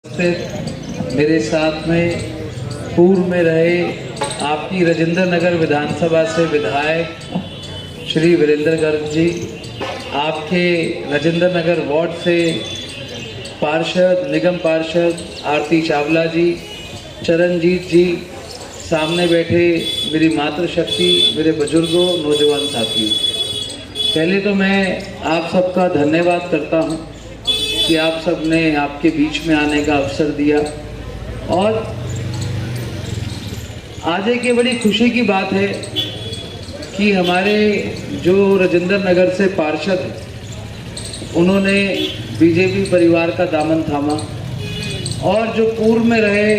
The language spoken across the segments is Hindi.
मेरे साथ में पूर्व में रहे आपकी राजेंद्र नगर विधानसभा से विधायक श्री वीरेंद्र गर्ग जी, आपके राजेंद्र नगर वार्ड से पार्षद निगम पार्षद आरती चावला जी, चरणजीत जी, सामने बैठे मेरी मातृशक्ति, मेरे बुजुर्गों, नौजवान साथियों, पहले तो मैं आप सबका धन्यवाद करता हूं कि आप सब ने आपके बीच में आने का अवसर दिया। और आज एक बड़ी खुशी की बात है कि हमारे जो राजेंद्र नगर से पार्षद हैं उन्होंने बीजेपी परिवार का दामन थामा, और जो पूर्व में रहे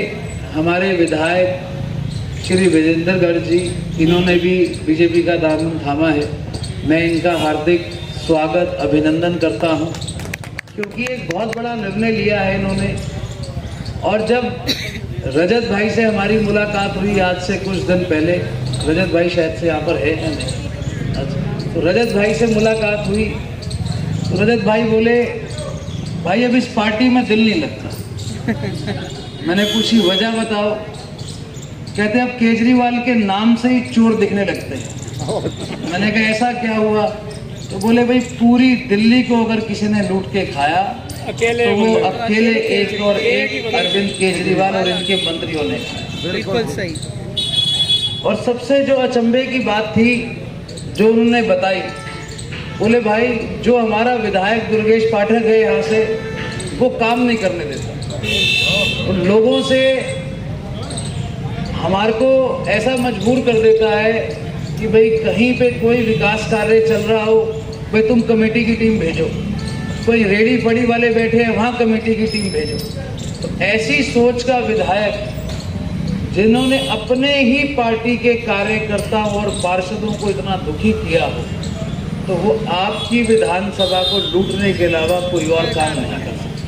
हमारे विधायक श्री वीरेंद्र गर्ग जी, इन्होंने भी बीजेपी का दामन थामा है। मैं इनका हार्दिक स्वागत अभिनंदन करता हूं, क्योंकि एक बहुत बड़ा निर्णय लिया है इन्होंने। और जब रजत भाई से हमारी मुलाकात हुई आज से कुछ दिन पहले, रजत भाई शायद से यहाँ पर है या नहीं, अच्छा, तो रजत भाई से मुलाकात हुई तो रजत भाई बोले, भाई अब इस पार्टी में दिल नहीं लगता। मैंने पूछी वजह बताओ, कहते अब केजरीवाल के नाम से ही चोर दिखने लगते हैं। मैंने कहा ऐसा क्या हुआ? तो बोले भाई पूरी दिल्ली को अगर किसी ने लूट के खाया तो वो अकेले एक और एक अरविंद केजरीवाल और इनके मंत्रियों ने खाया। बिल्कुल सही। और सबसे जो अचंभे की बात थी जो उन्होंने बताई, बोले भाई जो हमारा विधायक दुर्गेश पाठक है यहाँ से, वो काम नहीं करने देता, उन लोगों से हमारे को ऐसा मजबूर कर देता है कि भाई कहीं पे कोई विकास कार्य चल रहा हो, भाई तुम कमेटी की टीम भेजो, कोई रेडी पड़ी वाले बैठे हैं वहाँ कमेटी की टीम भेजो। तो ऐसी सोच का विधायक जिन्होंने अपने ही पार्टी के कार्यकर्ता और पार्षदों को इतना दुखी किया हो, तो वो आपकी विधानसभा को लूटने के अलावा कोई और काम नहीं कर सकता।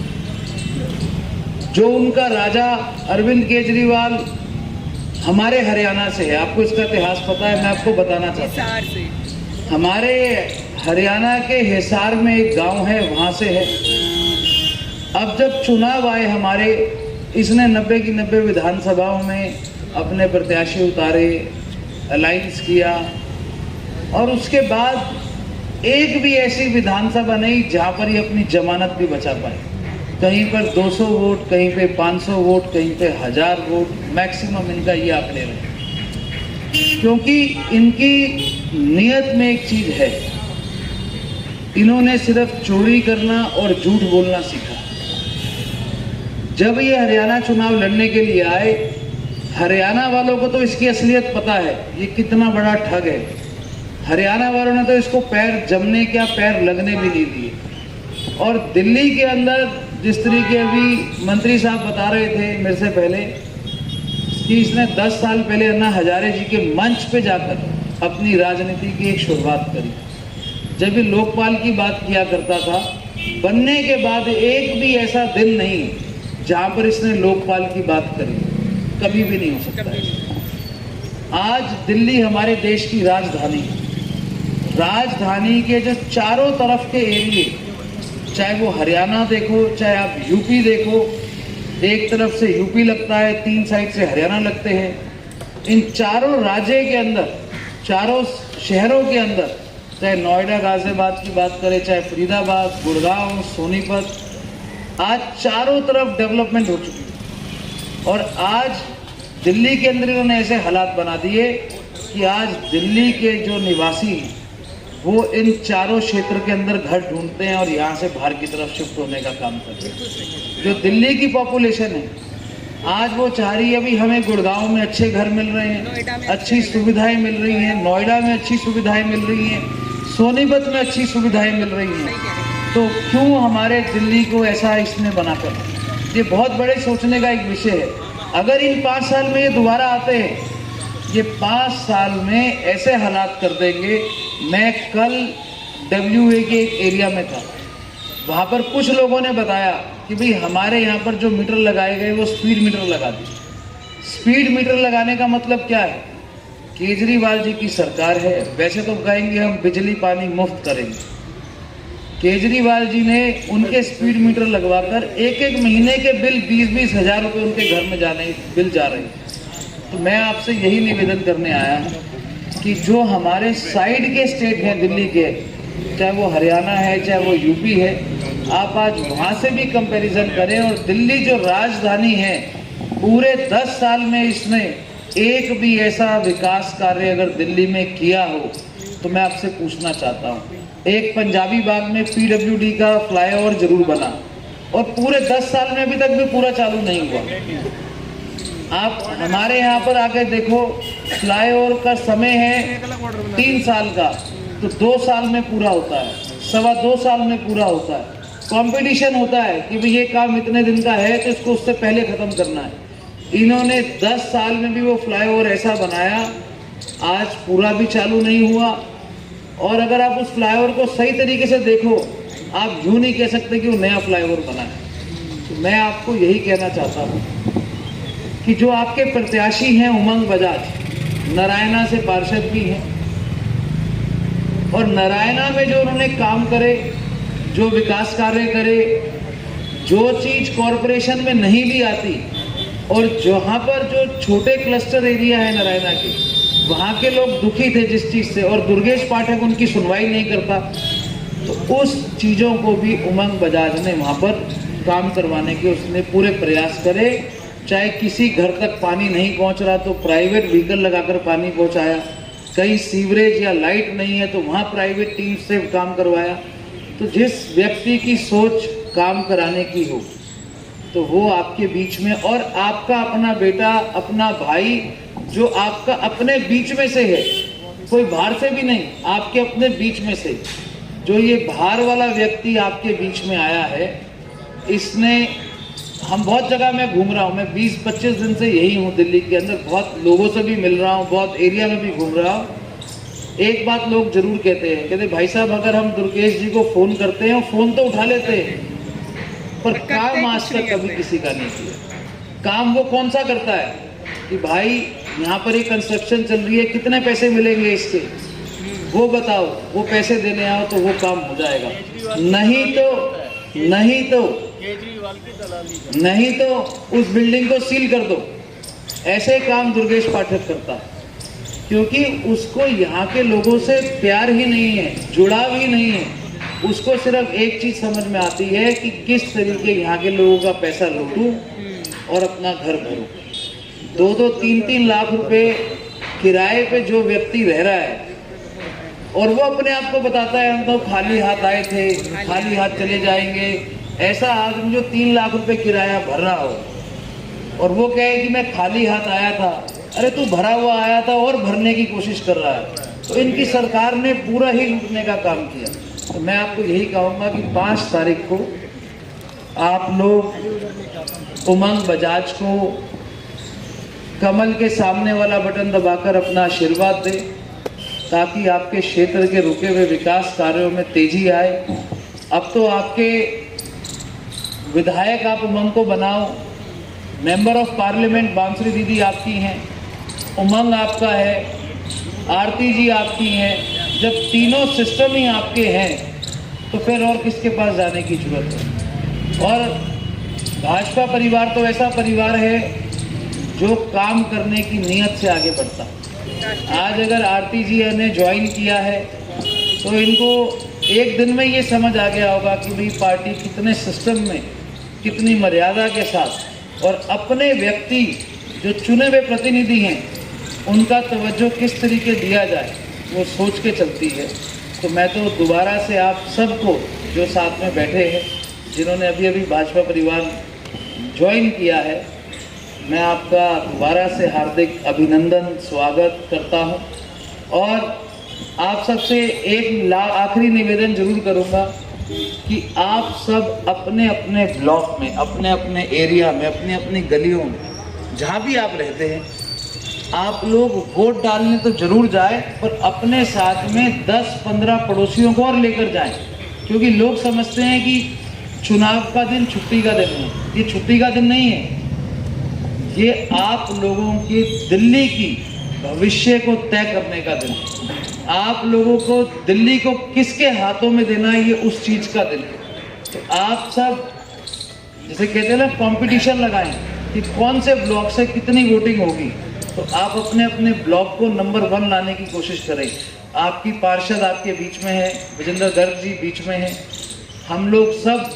जो उनका राजा अरविंद केजरीवाल हमारे हरियाणा से है, आपको इसका इतिहास पता है, मैं आपको बताना चाहता हूँ। हमारे हरियाणा के हिसार में एक गांव है, वहाँ से है। अब जब चुनाव आए हमारे, इसने 90 की 90 विधानसभाओं में अपने प्रत्याशी उतारे, अलायंस किया, और उसके बाद एक भी ऐसी विधानसभा नहीं जहाँ पर ये अपनी जमानत भी बचा पाए। कहीं पर 200 वोट, कहीं पे 500 वोट, कहीं पे 1000 वोट, मैक्सिमम इनका ये आंकड़े रहे। क्योंकि इनकी नीयत में एक चीज है, इन्होंने सिर्फ चोरी करना और झूठ बोलना सीखा। जब ये हरियाणा चुनाव लड़ने के लिए आए, हरियाणा वालों को तो इसकी असलियत पता है, ये कितना बड़ा ठग है। हरियाणा वालों ने तो इसको पैर जमने क्या, पैर लगने भी नहीं दिए। और दिल्ली के अंदर जिस तरीके अभी मंत्री साहब बता रहे थे मेरे से पहले कि इसने 10 साल पहले अन्ना हजारे जी के मंच पे जाकर अपनी राजनीति की एक शुरुआत करी। जब ये लोकपाल की बात किया करता था, बनने के बाद एक भी ऐसा दिन नहीं जहां पर इसने लोकपाल की बात करी, कभी भी नहीं हो सकता है। आज दिल्ली हमारे देश की राजधानी है। राजधानी के जो चारों तरफ के एरिए, चाहे वो हरियाणा देखो, चाहे आप यूपी देखो, एक तरफ से यूपी लगता है, 3 साइड से हरियाणा लगते हैं। इन चारों राज्य के अंदर, चारों शहरों के अंदर, चाहे नोएडा गाजियाबाद की बात करें, चाहे फरीदाबाद, गुड़गांव, सोनीपत, आज चारों तरफ डेवलपमेंट हो चुकी है। और आज दिल्ली के अंदर इन्होंने ऐसे हालात बना दिए कि आज दिल्ली के जो निवासी हैं वो इन चारों क्षेत्र के अंदर घर ढूंढते हैं और यहाँ से बाहर की तरफ शिफ्ट होने का काम करते हैं। जो दिल्ली की पॉपुलेशन है आज वो चाह रही है, अभी हमें गुड़गांव में अच्छे घर मिल रहे हैं, अच्छी सुविधाएं मिल रही हैं, नोएडा में अच्छी सुविधाएं मिल रही हैं, सोनीपत में अच्छी सुविधाएं मिल रही हैं, तो क्यों हमारे दिल्ली को ऐसा इसने बनाकर? ये बहुत बड़े सोचने का एक विषय है। अगर इन 5 साल में ये दोबारा आते हैं, ये 5 साल में ऐसे हालात कर देंगे। मैं कल WA के एक एरिया में था, वहाँ पर कुछ लोगों ने बताया कि भाई हमारे यहाँ पर जो मीटर लगाए गए वो स्पीड मीटर लगा दिए। स्पीड मीटर लगाने का मतलब क्या है? केजरीवाल जी की सरकार है, वैसे तो कहेंगे हम बिजली पानी मुफ्त करेंगे, केजरीवाल जी ने उनके स्पीड मीटर लगवाकर एक एक महीने के बिल 20-20 हज़ार रुपये उनके घर में जाने बिल जा रहे हैं। तो मैं आपसे यही निवेदन करने आया हूँ कि जो हमारे साइड के स्टेट हैं दिल्ली के, चाहे वो हरियाणा है चाहे वो यूपी है, आप आज वहाँ से भी कंपैरिजन करें। और दिल्ली जो राजधानी है, पूरे 10 साल में इसने एक भी ऐसा विकास कार्य अगर दिल्ली में किया हो तो मैं आपसे पूछना चाहता हूँ। एक पंजाबी बाग में पीडब्ल्यूडी का फ्लाईओवर जरूर बना और पूरे 10 साल में अभी तक भी पूरा चालू नहीं हुआ। आप हमारे यहाँ पर आके देखो, फ्लाईओवर का समय है 3 साल का, तो 2 साल में पूरा होता है, 2.25 साल में पूरा होता है। कंपटीशन होता है कि भाई ये काम इतने दिन का है तो इसको उससे पहले ख़त्म करना है। इन्होंने 10 साल में भी वो फ्लाईओवर ऐसा बनाया, आज पूरा भी चालू नहीं हुआ। और अगर आप उस फ्लाईओवर को सही तरीके से देखो, आप यूँ नहीं कह सकते कि वो नया फ्लाईओवर बना है। तो मैं आपको यही कहना चाहता हूँ कि जो आपके प्रत्याशी हैं उमंग बजाज, नारायणा से पार्षद भी हैं, और नारायणा में जो उन्होंने काम करे, जो विकास कार्य करे, जो चीज़ कॉरपोरेशन में नहीं भी आती, और जहाँ पर जो छोटे क्लस्टर एरिया है नारायणा के, वहाँ के लोग दुखी थे जिस चीज़ से, और दुर्गेश पाठक उनकी सुनवाई नहीं करता, तो उस चीज़ों को भी उमंग बजाज ने वहाँ पर काम करवाने के उसने पूरे प्रयास करे। चाहे किसी घर तक पानी नहीं पहुँच रहा तो प्राइवेट व्हीकल लगाकर पानी पहुँचाया, कहीं सीवरेज या लाइट नहीं है तो वहाँ प्राइवेट टीम से काम करवाया। तो जिस व्यक्ति की सोच काम कराने की हो तो वो आपके बीच में, और आपका अपना बेटा, अपना भाई जो आपका अपने बीच में से है, कोई बाहर से भी नहीं, आपके अपने बीच में से, जो ये बाहर वाला व्यक्ति आपके बीच में आया है, इसने, हम बहुत जगह मैं घूम रहा हूँ, मैं 20-25 दिन से यही हूँ दिल्ली के अंदर, बहुत लोगों से भी मिल रहा हूँ, बहुत एरिया में भी घूम रहा हूँ। एक बात लोग जरूर कहते भाई साहब अगर हम दुर्गेश जी को फ़ोन करते हैं, फ़ोन तो उठा लेते हैं, पर काम आज तक कभी किसी का नहीं किया। काम वो कौन सा करता है कि भाई यहाँ पर एक कंस्ट्रक्शन चल रही है, कितने पैसे मिलेंगे इसके, वो बताओ, वो पैसे देने आओ तो वो काम हो जाएगा। नहीं तो उस बिल्डिंग को सील कर दो। ऐसे काम दुर्गेश पाठक करता है, क्योंकि उसको यहाँ के लोगों से प्यार ही नहीं है, जुड़ाव ही नहीं है। उसको सिर्फ एक चीज़ समझ में आती है कि किस तरीके यहाँ के लोगों का पैसा लूटूं और अपना घर भरूं। 2-2, 3-3 लाख रुपए किराए पे जो व्यक्ति रह रहा है, और वो अपने आप को बताता है हम तो खाली हाथ आए थे, खाली हाथ चले जाएंगे। ऐसा आदमी जो 3 लाख रुपए किराया भर रहा हो और वो कहे कि मैं खाली हाथ आया था, अरे तू भरा हुआ आया था और भरने की कोशिश कर रहा है। तो इनकी सरकार ने पूरा ही लूटने का काम किया। तो मैं आपको यही कहूँगा कि 5 तारीख को आप लोग उमंग बजाज को कमल के सामने वाला बटन दबाकर अपना आशीर्वाद दें, ताकि आपके क्षेत्र के रुके हुए विकास कार्यों में तेजी आए। अब तो आपके विधायक आप उमंग को बनाओ, मेंबर ऑफ पार्लियामेंट बांसुरी दीदी आपकी हैं, उमंग आपका है, आरती जी आपकी हैं। जब तीनों सिस्टम ही आपके हैं तो फिर और किसके पास जाने की जरूरत है। और भाजपा परिवार तो ऐसा परिवार है जो काम करने की नीयत से आगे बढ़ता है। आज अगर आरती जी ने ज्वाइन किया है तो इनको एक दिन में ये समझ आ गया होगा कि भाई पार्टी कितने सिस्टम में, कितनी मर्यादा के साथ, और अपने व्यक्ति जो चुने हुए प्रतिनिधि हैं उनका तवज्जो किस तरीके दिया जाए, वो सोच के चलती है। तो मैं तो दोबारा से आप सबको जो साथ में बैठे हैं, जिन्होंने अभी अभी भाजपा परिवार ज्वाइन किया है, मैं आपका दोबारा से हार्दिक अभिनंदन, स्वागत करता हूं। और आप सबसे एक आखिरी निवेदन जरूर करूंगा कि आप सब अपने अपने ब्लॉक में, अपने अपने एरिया में, अपनी अपनी गलियों में, जहाँ भी आप रहते हैं, आप लोग वोट डालने तो जरूर जाए, पर अपने साथ में 10-15 पड़ोसियों को और लेकर जाएं। क्योंकि लोग समझते हैं कि चुनाव का दिन छुट्टी का दिन है। ये छुट्टी का दिन नहीं है, ये आप लोगों की दिल्ली की भविष्य को तय करने का दिन है। आप लोगों को दिल्ली को किसके हाथों में देना है, ये उस चीज का दिल है। तो आप सब जैसे कहते हैं ना, कंपटीशन लगाएं कि कौन से ब्लॉक से कितनी वोटिंग होगी। तो आप अपने अपने ब्लॉक को नंबर 1 लाने की कोशिश करें। आपकी पार्षद आपके बीच में है, विजेंद्र गर्ग जी बीच में है, हम लोग सब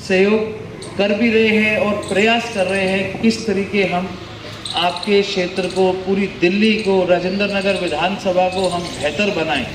सहयोग कर भी रहे हैं और प्रयास कर रहे हैं किस तरीके हम आपके क्षेत्र को, पूरी दिल्ली को, राजेंद्र नगर विधानसभा को हम बेहतर बनाएं।